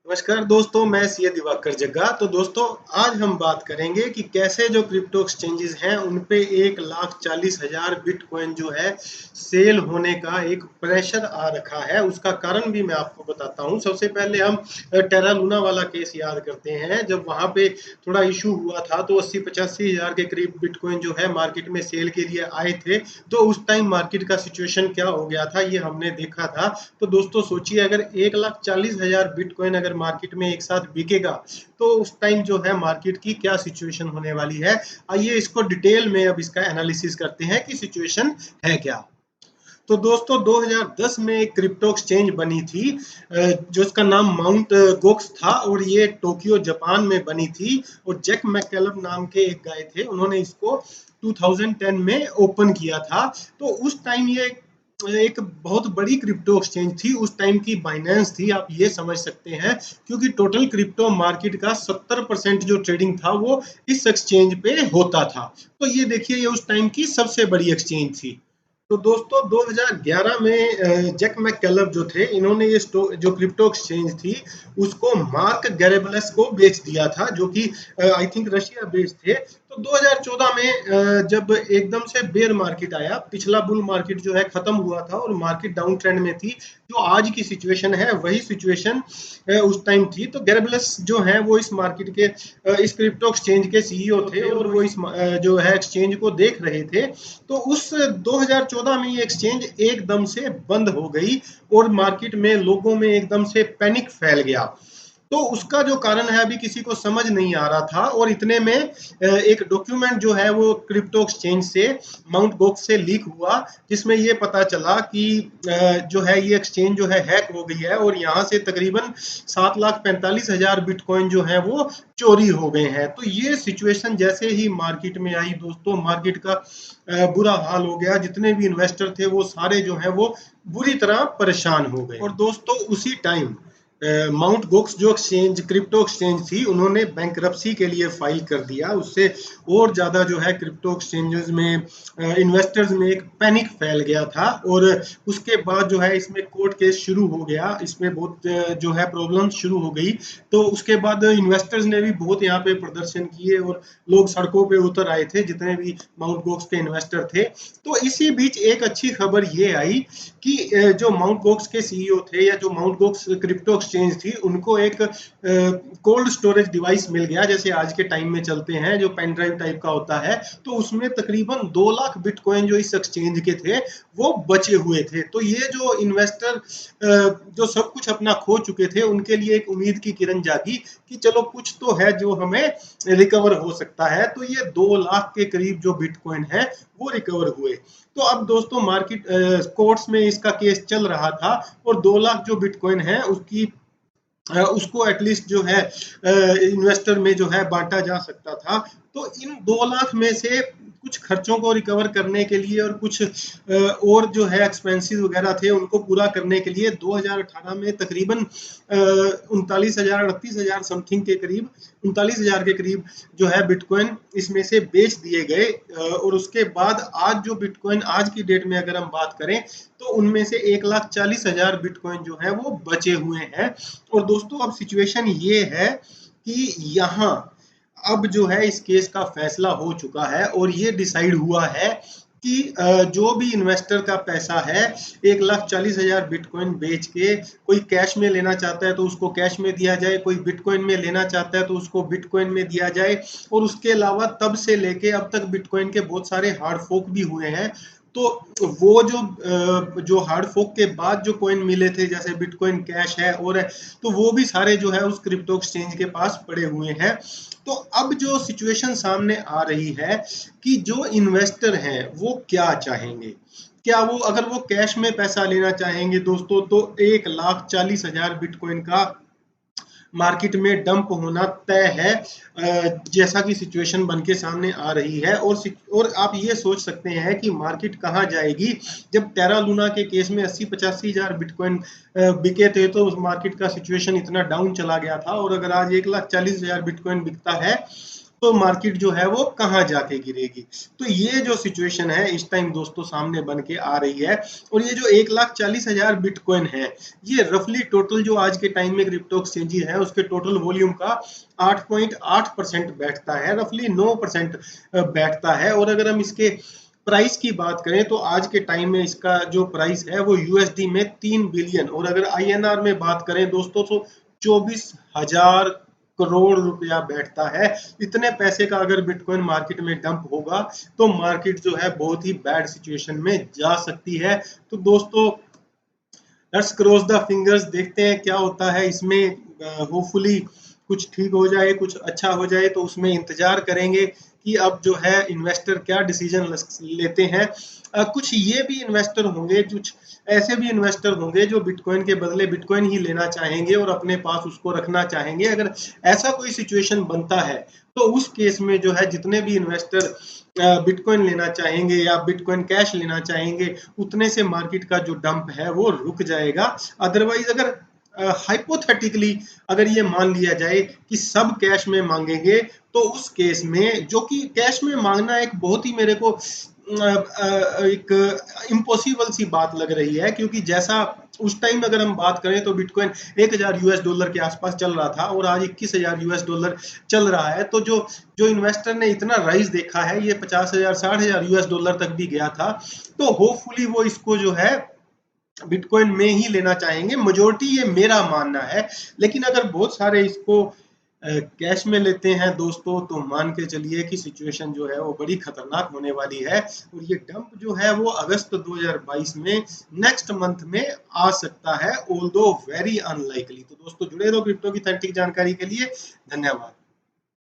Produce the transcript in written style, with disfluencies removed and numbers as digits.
नमस्कार दोस्तों, मैं सीए दिवाकर जग्गा। तो दोस्तों, आज हम बात करेंगे कि कैसे जो क्रिप्टो एक्सचेंजेस हैं उन पे 1,40,000 बिटकॉइन जो है सेल होने का एक प्रेशर आ रखा है। उसका कारण भी मैं आपको बताता हूं। सबसे पहले हम टेरा लूना वाला केस याद करते हैं। जब वहां पे थोड़ा इशू हुआ था तो 80-85 हज़ार के करीब बिटकॉइन जो है मार्केट में सेल के लिए आए थे। तो उस टाइम मार्केट का सिचुएशन क्या हो गया था ये हमने देखा था। तो दोस्तों सोचिए, अगर 1,40,000 बिटकॉइन अगर मार्केट में एक साथ बिकेगा तो उस टाइम जो है मार्केट की क्या सिचुएशन होने वाली है। आइए इसको डिटेल में अब इसका एनालिसिस करते हैं कि सिचुएशन है क्या। तो दोस्तों, 2010 में एक क्रिप्टो एक्सचेंज बनी थी जो उसका नाम माउंट गोक्स था और ये टोक्यो जापान में बनी थी। और जैक मैककेलम नाम के एक गाय थे, उन्होंने इसको 2010 में ओपन किया था। तो उस टाइम ये एक बहुत बड़ी क्रिप्टो एक्सचेंज थी। उस टाइम की बाइनेंस थी, आप ये समझ सकते हैं, क्योंकि टोटल क्रिप्टो मार्केट का 70% जो ट्रेडिंग था वो इस एक्सचेंज पे होता था। तो ये देखिए, ये उस टाइम की सबसे बड़ी एक्सचेंज थी। तो दोस्तों, 2011 में जैक मैककेलम जो थे, इन्होंने ये जो क्रिप्टो एक्सचेंज थी उसको मार्क गैरेबलस को बेच दिया था, जो कि आई थिंक रशिया बेस्ड थे। तो 2014 में जब एकदम से बेयर मार्केट आया, पिछला बुल मार्केट जो है खत्म हुआ था और मार्केट डाउन ट्रेंड में थी। जो आज की सिचुएशन है वही सिचुएशन उस टाइम थी। तो गैरेबलस जो है वो इस मार्केट के इस क्रिप्टो एक्सचेंज के सीईओ थे और वो इस जो है एक्सचेंज को देख रहे थे। तो उस 2014 में ये एक्सचेंज एकदम से बंद हो गई और मार्केट में लोगों में एकदम से पैनिक फैल गया। तो उसका जो कारण है अभी किसी को समझ नहीं आ रहा था। और इतने में एक डॉक्यूमेंट जो है वो क्रिप्टो एक्सचेंज से, माउंट गोक्स से लीक हुआ, जिसमें ये पता चला कि जो है ये एक्सचेंज जो है हैक हो गई है और यहाँ से तकरीबन 7,45,000 बिटकॉइन जो है वो चोरी हो गए हैं। तो ये सिचुएशन जैसे ही मार्केट में आई दोस्तों, मार्केट का बुरा हाल हो गया। जितने भी इन्वेस्टर थे वो सारे जो है वो बुरी तरह परेशान हो गए। और दोस्तों, उसी टाइम माउंट गोक्स जो एक्सचेंज क्रिप्टो एक्सचेंज थी, उन्होंने बैंकरप्सी के लिए फाइल कर दिया। उससे और ज्यादा जो है क्रिप्टो एक्सचेंजेस में इन्वेस्टर्स में एक पैनिक फैल गया था। और उसके बाद जो है इसमें कोर्ट केस शुरू हो गया, इसमें बहुत जो है प्रॉब्लम शुरू हो गई। तो उसके बाद इन्वेस्टर्स ने भी बहुत यहाँ पे प्रदर्शन किए और लोग सड़कों पे उतर आए थे, जितने भी माउंट गोक्स के इन्वेस्टर थे। तो इसी बीच एक अच्छी खबर ये आई कि जो माउंट गोक्स के सीईओ थे या जो माउंट गोक्स क्रिप्टो एक्सचेंज थी, उनको एक कोल्ड स्टोरेज डिवाइस मिल गया, जैसे आज के टाइम में चलते हैं, जो पेन ड्राइव टाइप का होता है। तो उसमें तकरीबन 2 लाख बिटकॉइन जो इस एक्सचेंज के थे वो बचे हुए थे। तो ये जो इन्वेस्टर जो सब कुछ अपना खो चुके थे, उनके लिए एक उम्मीद की किरण जागी कि चलो कुछ तो है जो हमें रिकवर हो सकता है। तो ये 2 लाख के करीब जो बिटकॉइन है वो रिकवर हुए। तो अब दोस्तों, मार्केट कोर्ट्स में इसका केस चल रहा था और 2 लाख जो बिटकॉइन है उसकी उसको एटलीस्ट जो है इन्वेस्टर में जो है बांटा जा सकता था। तो इन 2 लाख में से कुछ खर्चों को रिकवर करने के लिए और कुछ और जो है एक्सपेंसेस वगैरह थे उनको पूरा करने के लिए 2018 में तकरीबन 39,000 38,000 समथिंग के करीब, 39,000 के करीब जो है बिटकॉइन इसमें से बेच दिए गए। और उसके बाद आज जो बिटकॉइन आज की डेट में अगर हम बात करें तो उनमें से 1,40,000 बिटकॉइन जो है वो बचे हुए हैं। और दोस्तों, अब सिचुएशन ये है कि यहाँ अब जो है इस केस का फैसला हो चुका है और ये डिसाइड हुआ है कि जो भी इन्वेस्टर का पैसा है, 1,40,000 बिटकॉइन बेच के कोई कैश में लेना चाहता है तो उसको कैश में दिया जाए, कोई बिटकॉइन में लेना चाहता है तो उसको बिटकॉइन में दिया जाए। और उसके अलावा तब से लेके अब तक बिटकॉइन के बहुत सारे हार्ड फोक भी हुए हैं। तो वो जो हार्ड फोक के बाद जो कॉइन मिले थे, जैसे बिटकॉइन कैश है और तो वो भी सारे जो है उस क्रिप्टो एक्सचेंज के पास पड़े हुए हैं। तो अब जो सिचुएशन सामने आ रही है कि जो इन्वेस्टर हैं वो क्या चाहेंगे। क्या वो, अगर वो कैश में पैसा लेना चाहेंगे दोस्तों, तो 1,40,000 बिटकॉइन का मार्केट में डंप होना तय है, जैसा कि सिचुएशन बन के सामने आ रही है। और आप ये सोच सकते हैं कि मार्केट कहाँ जाएगी। जब टेरा लूना के केस में 80-85 हज़ार बिटकॉइन बिके थे तो मार्केट का सिचुएशन इतना डाउन चला गया था। और अगर आज 1,40,000 बिटकॉइन बिकता है तो मार्केट जो है वो कहाँ जाके गिरेगी। तो ये जो सिचुएशन है इस टाइम दोस्तों सामने बन के आ रही है। और ये जो 1,40,000 बिटकॉइन है, ये रफली टोटल जो आज के टाइम में क्रिप्टो एक्सचेंजेस है उसके टोटल वॉल्यूम का 8.8% बैठता है, रफली 9% बैठता है। और अगर हम इसके प्राइस की बात करें तो आज के टाइम में इसका जो प्राइस है वो यूएसडी में 3 बिलियन, और अगर आईएनआर में बात करें दोस्तों तो 24,000 करोड़ रुपया बैठता है। इतने पैसे का अगर बिटकॉइन मार्केट में डंप होगा तो मार्केट जो है बहुत ही बैड सिचुएशन में जा सकती है। तो दोस्तों लेट्स क्रॉस द फिंगर्स, देखते हैं क्या होता है इसमें। होपफुली कुछ ठीक हो जाए, कुछ अच्छा हो जाए, तो उसमें इंतजार करेंगे कि अब जो है इन्वेस्टर क्या डिसीजन लेते हैं। कुछ ये भी इन्वेस्टर होंगे, कुछ ऐसे भी इन्वेस्टर होंगे जो बिटकॉइन के बदले बिटकॉइन ही लेना चाहेंगे और अपने पास उसको रखना चाहेंगे। अगर ऐसा कोई सिचुएशन बनता है तो उस केस में जो है जितने भी इन्वेस्टर बिटकॉइन लेना चाहेंगे या बिटकॉइन कैश लेना चाहेंगे, उतने से मार्केट का जो डंप है वो रुक जाएगा। अदरवाइज अगर हाइपोथेटिकली अगर ये मान लिया जाए कि सब कैश में मांगेंगे, तो उस केस में, जो कि कैश में मांगना एक बहुत ही मेरे को एक इम्पॉसिबल सी बात लग रही है, क्योंकि जैसा उस टाइम अगर हम बात करें तो बिटकॉइन 1,000 यूएस डॉलर के आसपास चल रहा था और आज 21,000 यूएस डॉलर चल रहा है। तो जो जो इन्वेस्टर ने इतना राइज देखा है, ये 50,000 60,000 यूएस डॉलर तक भी गया था, तो होपफुली वो इसको जो है बिटकॉइन में ही लेना चाहेंगे, मेजोरिटी, ये मेरा मानना है। लेकिन अगर बहुत सारे इसको कैश में लेते हैं दोस्तों, तो मान के चलिए कि सिचुएशन जो है वो बड़ी खतरनाक होने वाली है। और ये डंप जो है वो अगस्त 2022 में नेक्स्ट मंथ में आ सकता है, ऑल्दो वेरी अनलाइकली। तो दोस्तों जुड़े रहो क्रिप्टो की अथेंटिक जानकारी के लिए। धन्यवाद।